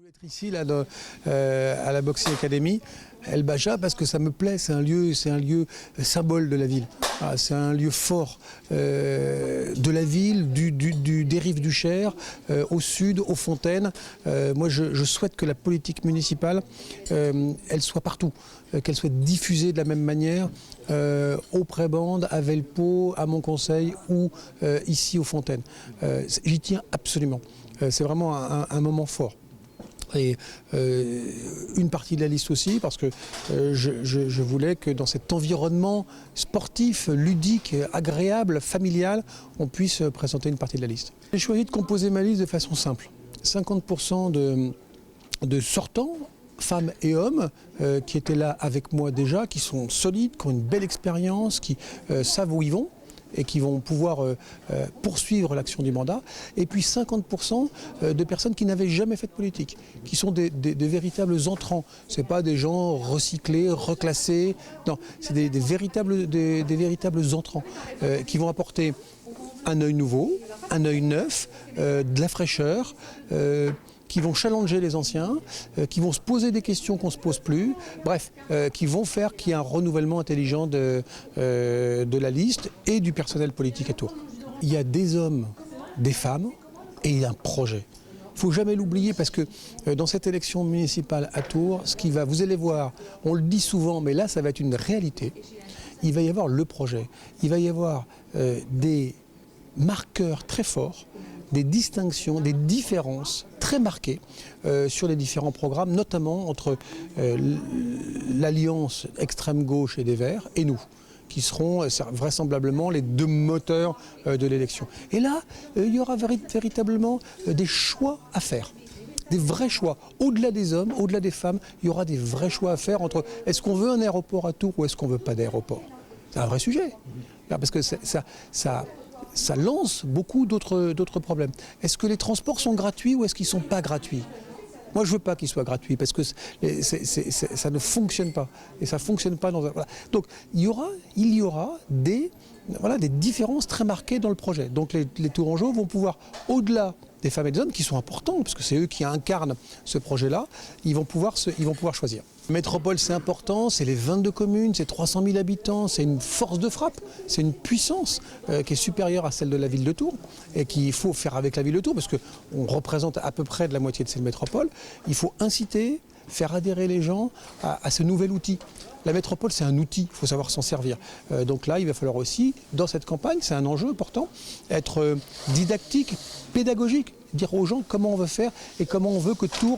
Être ici là, à la Boxing Academy, El Baja, parce que ça me plaît, c'est un lieu symbole de la ville. Ah, c'est un lieu fort de la ville, des rives du Cher, au sud, aux fontaines. Moi, je souhaite que la politique municipale, elle soit partout, qu'elle soit diffusée de la même manière, au Prébande, à Velpeau, à Montconseil ou ici aux fontaines. J'y tiens absolument. C'est vraiment un moment fort. Et une partie de la liste aussi, parce que je voulais que dans cet environnement sportif, ludique, agréable, familial, on puisse présenter une partie de la liste. J'ai choisi de composer ma liste de façon simple. 50% de sortants, femmes et hommes, qui étaient là avec moi déjà, qui sont solides, qui ont une belle expérience, qui savent où ils vont, et qui vont pouvoir poursuivre l'action du mandat. Et puis 50% de personnes qui n'avaient jamais fait de politique, qui sont des véritables entrants. Ce n'est pas des gens recyclés, reclassés, non, c'est des véritables entrants qui vont apporter un œil nouveau, un œil neuf, de la fraîcheur, qui vont challenger les anciens, qui vont se poser des questions qu'on ne se pose plus, bref, qui vont faire qu'il y ait un renouvellement intelligent de la liste et du personnel politique à Tours. Il y a des hommes, des femmes et un projet. Il ne faut jamais l'oublier parce que dans cette élection municipale à Tours, vous allez voir, on le dit souvent, mais là ça va être une réalité, il va y avoir le projet, il va y avoir des marqueurs très forts, des distinctions, des différences très marquées sur les différents programmes, notamment entre l'alliance extrême gauche et des Verts et nous, qui seront vraisemblablement les deux moteurs de l'élection. Et là, il y aura véritablement des choix à faire. Des vrais choix. Au-delà des hommes, au-delà des femmes, il y aura des vrais choix à faire entre est-ce qu'on veut un aéroport à Tours ou est-ce qu'on ne veut pas d'aéroport. C'est un vrai sujet. Parce que ça lance beaucoup d'autres problèmes. Est-ce que les transports sont gratuits ou est-ce qu'ils ne sont pas gratuits? Moi, je ne veux pas qu'ils soient gratuits parce que ça ne fonctionne pas. Et ça ne fonctionne pas dans un... Voilà. Donc, il y aura des différences très marquées dans le projet. Donc, les Tourangeaux vont pouvoir, au-delà des femmes et des hommes, qui sont importants, parce que c'est eux qui incarnent ce projet-là, ils vont pouvoir choisir. Métropole, c'est important, c'est les 22 communes, c'est 300 000 habitants, c'est une force de frappe, c'est une puissance qui est supérieure à celle de la ville de Tours et qu'il faut faire avec la ville de Tours parce qu'on représente à peu près de la moitié de cette métropole. Il faut inciter, faire adhérer les gens à ce nouvel outil. La métropole, c'est un outil, il faut savoir s'en servir. Donc là, il va falloir aussi, dans cette campagne, c'est un enjeu important, être didactique, pédagogique, dire aux gens comment on veut faire et comment on veut que Tours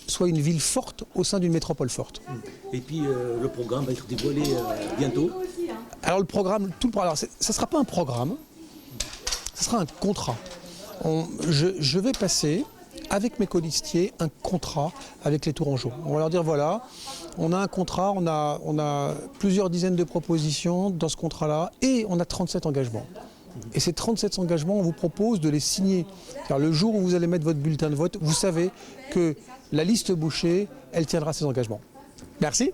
soit une ville forte au sein d'une métropole forte. Et puis le programme va être dévoilé bientôt. Alors le programme, alors ça ne sera pas un programme, ça sera un contrat. Je vais passer avec mes colistiers un contrat avec les Tourangeaux. On va leur dire voilà, on a un contrat, on a plusieurs dizaines de propositions dans ce contrat-là et on a 37 engagements. Et ces 37 engagements, on vous propose de les signer. Car le jour où vous allez mettre votre bulletin de vote, vous savez que la liste Boucher, elle tiendra ses engagements. Merci.